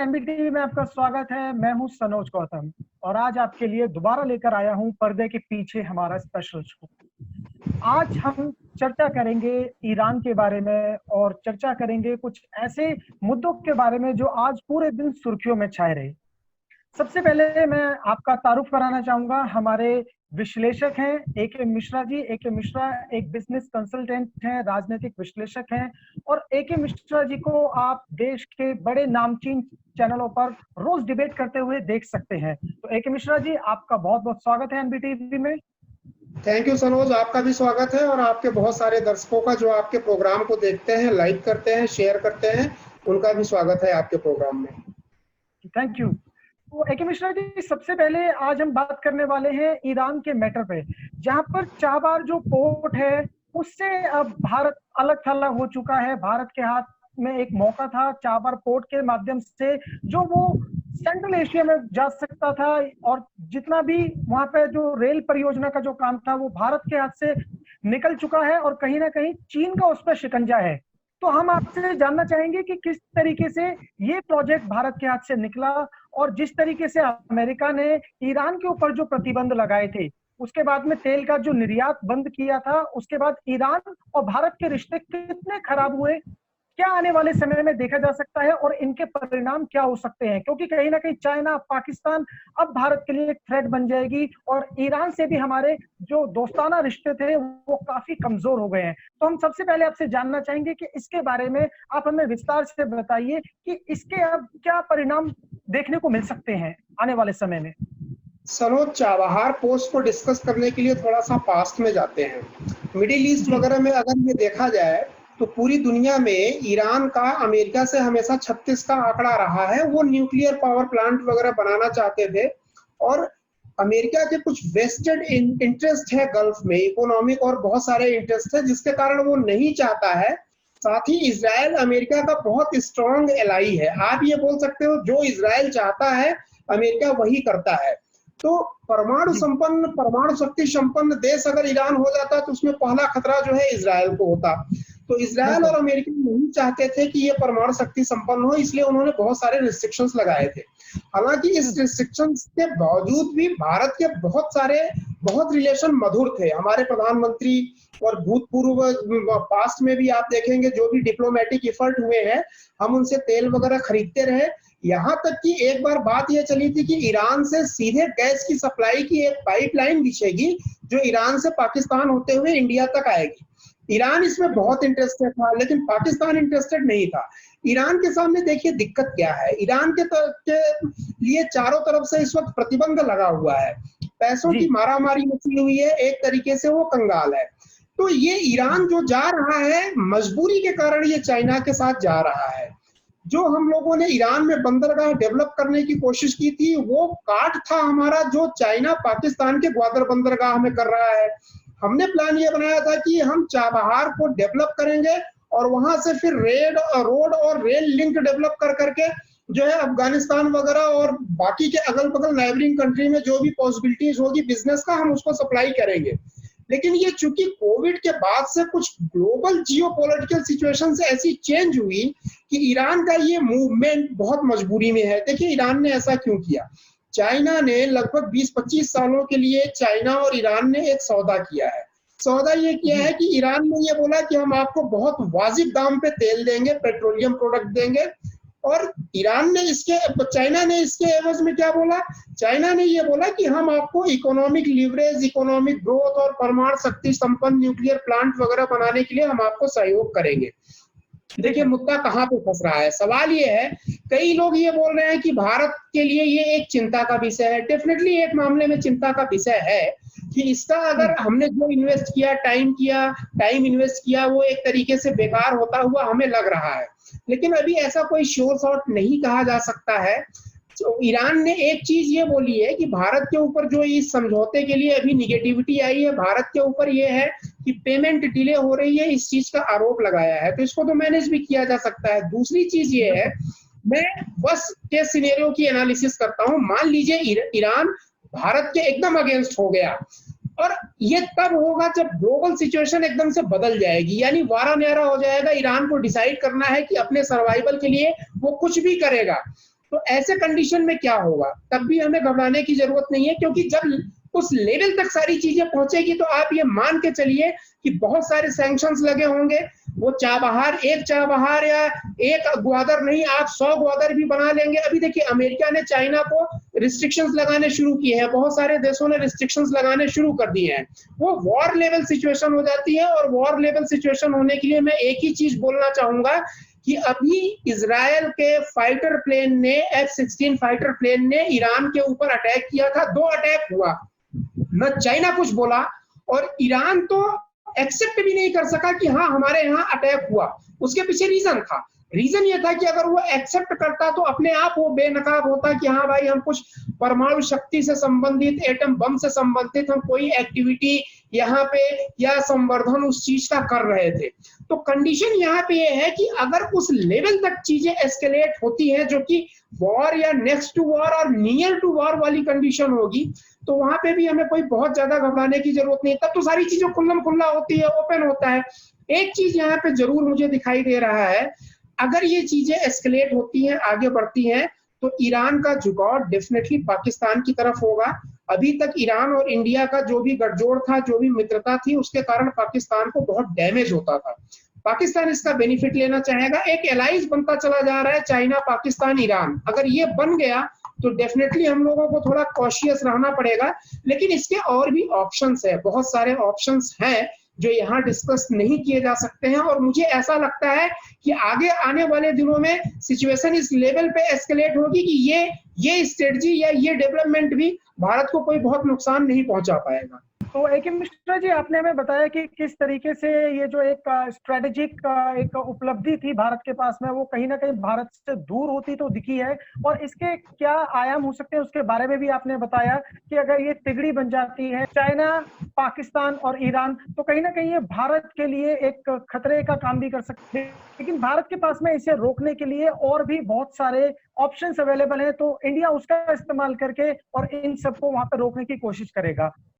एनबीटीवी में आपका स्वागत है। मैं हूं सनोज गौतम और आज आपके लिए दोबारा लेकर आया हूं पर्दे के पीछे हमारा स्पेशल शो। आज हम चर्चा करेंगे ईरान के बारे में और चर्चा करेंगे कुछ ऐसे मुद्दों के बारे में जो आज पूरे दिन सुर्खियों में छाए रहे। सबसे पहले मैं आपका तारुफ कराना चाहूंगा। हमारे विश्लेषक हैं एके मिश्रा जी। एके मिश्रा एक बिजनेस कंसल्टेंट हैं, राजनीतिक विश्लेषक हैं और एके मिश्रा जी को आप देश के बड़े नामचीन चैनलों पर रोज डिबेट करते हुए देख सकते हैं। तो एके मिश्रा जी, आपका बहुत बहुत स्वागत है एनबीटीवी में। थैंक यू सनोज, आपका भी स्वागत है और आपके बहुत सारे दर्शकों का जो आपके प्रोग्राम को देखते हैं, लाइक करते हैं, शेयर करते हैं, उनका भी स्वागत है आपके प्रोग्राम में। Thank you. तो एके मिश्रा जी, सबसे पहले आज हम बात करने वाले हैं ईरान के मैटर पे, जहां पर चाबार जो पोर्ट है उससे अब भारत अलग थलग हो चुका है। भारत के हाथ में एक मौका था चाबार पोर्ट के माध्यम से जो वो सेंट्रल एशिया में जा सकता था और जितना भी वहां पे जो रेल परियोजना का जो काम था वो भारत के हाथ से निकल चुका है और कहीं ना कहीं चीन का उस पर शिकंजा है। तो हम आपसे जानना चाहेंगे कि किस तरीके से ये प्रोजेक्ट भारत के हाथ से निकला और जिस तरीके से अमेरिका ने ईरान के ऊपर जो प्रतिबंध लगाए थे, उसके बाद में तेल का जो निर्यात बंद किया था, उसके बाद ईरान और भारत के रिश्ते कितने खराब हुए, क्या आने वाले समय में देखा जा सकता है और इनके परिणाम क्या हो सकते हैं? क्योंकि कहीं ना कहीं चाइना, पाकिस्तान अब भारत के लिए एक थ्रेट बन जाएगी और ईरान से भी हमारे जो दोस्ताना रिश्ते थे वो काफी कमजोर हो गए हैं। तो हम सबसे पहले आपसे जानना चाहेंगे कि इसके बारे में आप हमें विस्तार से बताइए कि इसके अब क्या परिणाम देखने को मिल सकते हैं आने वाले समय में। सनोज, चाबहार पोस्ट को डिस्कस करने के लिए थोड़ा सा पास्ट में जाते हैं। मिडिल ईस्ट वगैरह में अगर ये देखा जाए तो पूरी दुनिया में ईरान का अमेरिका से हमेशा 36 का आंकड़ा रहा है। वो न्यूक्लियर पावर प्लांट वगैरह बनाना चाहते थे और अमेरिका के कुछ वेस्टेड इंटरेस्ट है गल्फ में, इकोनॉमिक और बहुत सारे इंटरेस्ट है, जिसके कारण वो नहीं चाहता है। साथ ही इजराइल अमेरिका का बहुत स्ट्रॉन्ग एलाई है। आप ये बोल सकते हो जो इजराइल चाहता है अमेरिका वही करता है। तो परमाणु शक्ति संपन्न देश अगर ईरान हो जाता तो उसमें पहला खतरा जो है इजराइल को होता। तो इजराइल और अमेरिका नहीं चाहते थे कि ये परमाणु शक्ति संपन्न हो, इसलिए उन्होंने बहुत सारे रिस्ट्रिक्शंस लगाए थे। हालांकि इस रिस्ट्रिक्शंस के बावजूद भी भारत के बहुत रिलेशन मधुर थे। हमारे प्रधानमंत्री और भूतपूर्व पास्ट में भी आप देखेंगे जो भी डिप्लोमेटिक एफर्ट हुए हैं, हम उनसे तेल वगैरह खरीदते रहे। यहाँ तक कि एक बार बात यह चली थी कि ईरान से सीधे गैस की सप्लाई की एक पाइपलाइन बिछेगी जो ईरान से पाकिस्तान होते हुए इंडिया तक आएगी। ईरान इसमें बहुत इंटरेस्टेड था लेकिन पाकिस्तान इंटरेस्टेड नहीं था। ईरान के सामने देखिए दिक्कत क्या है। ईरान के लिए चारों तरफ से इस वक्त प्रतिबंध लगा हुआ है, पैसों की मारामारी मची हुई है, एक तरीके से वो कंगाल है। तो ये ईरान जो जा रहा है मजबूरी के कारण ये चाइना के साथ जा रहा है। जो हम लोगों ने ईरान में बंदरगाह डेवलप करने की कोशिश की थी वो काट था हमारा जो चाइना पाकिस्तान के ग्वादर बंदरगाह में कर रहा है। हमने प्लान ये बनाया था कि हम चाबहार को डेवलप करेंगे और वहां से फिर रोड और रेल लिंक डेवलप कर करके जो है अफगानिस्तान वगैरह और बाकी के अगल बगल नाइबरिंग कंट्री में जो भी पॉसिबिलिटीज होगी बिजनेस का, हम उसको सप्लाई करेंगे। लेकिन ये चूंकि कोविड के बाद से कुछ ग्लोबल जियोपॉलिटिकल सिचुएशन से ऐसी चेंज हुई कि ईरान का ये मूवमेंट बहुत मजबूरी में है। देखिए ईरान ने ऐसा क्यों किया। चाइना ने लगभग 20-25 सालों के लिए चाइना और ईरान ने एक सौदा किया है। सौदा ये किया है कि ईरान ने ये बोला कि हम आपको बहुत वाजिब दाम पे तेल देंगे, पेट्रोलियम प्रोडक्ट देंगे, और चाइना ने इसके एवज में क्या बोला? चाइना ने ये बोला कि हम आपको इकोनॉमिक लीवरेज, इकोनॉमिक ग्रोथ और परमाणु शक्ति संपन्न न्यूक्लियर प्लांट वगैरह बनाने के लिए हम आपको सहयोग करेंगे। देखिए मुद्दा कहाँ पे फंस रहा है। सवाल ये है, कई लोग ये बोल रहे हैं कि भारत के लिए ये एक चिंता का विषय है। डेफिनेटली एक मामले में चिंता का विषय है कि इसका अगर हमने जो इन्वेस्ट किया, टाइम इन्वेस्ट किया, वो एक तरीके से बेकार होता हुआ हमें लग रहा है। लेकिन अभी ऐसा कोई श्योर शॉट नहीं कहा जा सकता है। तो ईरान ने एक चीज ये बोली है कि भारत के ऊपर जो इस समझौते के लिए अभी निगेटिविटी आई है, भारत के ऊपर ये है कि पेमेंट डिले हो रही है, इस चीज का आरोप लगाया है। तो इसको तो मैनेज भी किया जा सकता है। दूसरी चीज ये है, मैं बस के सिनेरियो की एनालिसिस करता हूँ। मान लीजिए ईरान भारत के एकदम अगेंस्ट हो गया, और ये तब होगा जब ग्लोबल सिचुएशन एकदम से बदल जाएगी, यानी वारा न्यारा हो जाएगा। ईरान को डिसाइड करना है कि अपने सर्वाइवल के लिए वो कुछ भी करेगा। तो ऐसे कंडीशन में क्या होगा, तब भी हमें घबराने की जरूरत नहीं है, क्योंकि जब उस लेवल तक सारी चीजें पहुंचेगी तो आप ये मान के चलिए कि बहुत सारे सैंक्शंस लगे होंगे। वो एक चाबहार या एक ग्वादर नहीं, आप 100 ग्वादर भी बना लेंगे। अभी देखिए अमेरिका ने चाइना को रिस्ट्रिक्शंस लगाने शुरू किए हैं, बहुत सारे देशों ने रिस्ट्रिक्शंस लगाने शुरू कर दिए हैं। वो वॉर लेवल सिचुएशन हो जाती है, और वॉर लेवल सिचुएशन होने के लिए मैं एक ही चीज बोलना चाहूंगा कि अभी इजराइल के फाइटर प्लेन ने F-16 फाइटर प्लेन ने ईरान के ऊपर अटैक किया था। 2 अटैक हुआ, न चाइना कुछ बोला और ईरान तो एक्सेप्ट भी नहीं कर सका कि हाँ हमारे यहाँ अटैक हुआ। उसके पीछे रीजन था, रीजन ये था कि अगर वो एक्सेप्ट करता तो अपने आप वो बेनकाब होता कि हाँ भाई हम कुछ परमाणु शक्ति से संबंधित, एटम बम से संबंधित हम कोई एक्टिविटी यहाँ पे या संवर्धन उस चीज का कर रहे थे। तो कंडीशन यहाँ पे ये है कि अगर उस लेवल तक चीजें एस्केलेट होती हैं, जो कि वॉर या नेक्स्ट टू वॉर और नियर टू वॉर वाली कंडीशन होगी, तो वहां पे भी हमें कोई बहुत ज्यादा घबराने की जरूरत नहीं है। तब तो सारी चीजें खुल्लम खुल्ला होती है, ओपन होता है। एक चीज यहाँ पे जरूर मुझे दिखाई दे रहा है, अगर ये चीजें एस्केलेट होती हैं, आगे बढ़ती हैं, तो ईरान का झुकाव डेफिनेटली पाकिस्तान की तरफ होगा। अभी तक ईरान और इंडिया का जो भी गठजोड़ था, जो भी मित्रता थी, उसके कारण पाकिस्तान को बहुत डैमेज होता था। पाकिस्तान इसका बेनिफिट लेना चाहेगा। एक एलाइज बनता चला जा रहा है चाइना, पाकिस्तान, ईरान। अगर ये बन गया तो डेफिनेटली हम लोगों को थोड़ा कॉशियस रहना पड़ेगा, लेकिन इसके और भी ऑप्शंस है, बहुत सारे ऑप्शंस हैं जो यहाँ डिस्कस नहीं किए जा सकते हैं। और मुझे ऐसा लगता है कि आगे आने वाले दिनों में सिचुएशन इस लेवल पे एस्केलेट होगी कि ये स्ट्रेटजी या ये डेवलपमेंट भी भारत को कोई बहुत नुकसान नहीं पहुंचा पाएगा। तो ए.के. मिश्रा जी, आपने हमें बताया कि किस तरीके से ये जो एक स्ट्रेटेजिक एक उपलब्धि थी भारत के पास में, वो कहीं ना कहीं भारत से दूर होती तो दिखी है, और इसके क्या आयाम हो सकते हैं उसके बारे में भी आपने बताया कि अगर ये तिगड़ी बन जाती है चाइना, पाकिस्तान और ईरान, तो कहीं ना कहीं ये भारत के लिए एक खतरे का काम भी कर सकते हैं। लेकिन भारत के पास में इसे रोकने के लिए और भी बहुत सारे ऑप्शंस अवेलेबल हैं, तो इंडिया उसका इस्तेमाल करके और इन सबको वहां पर रोकने की कोशिश करेगा।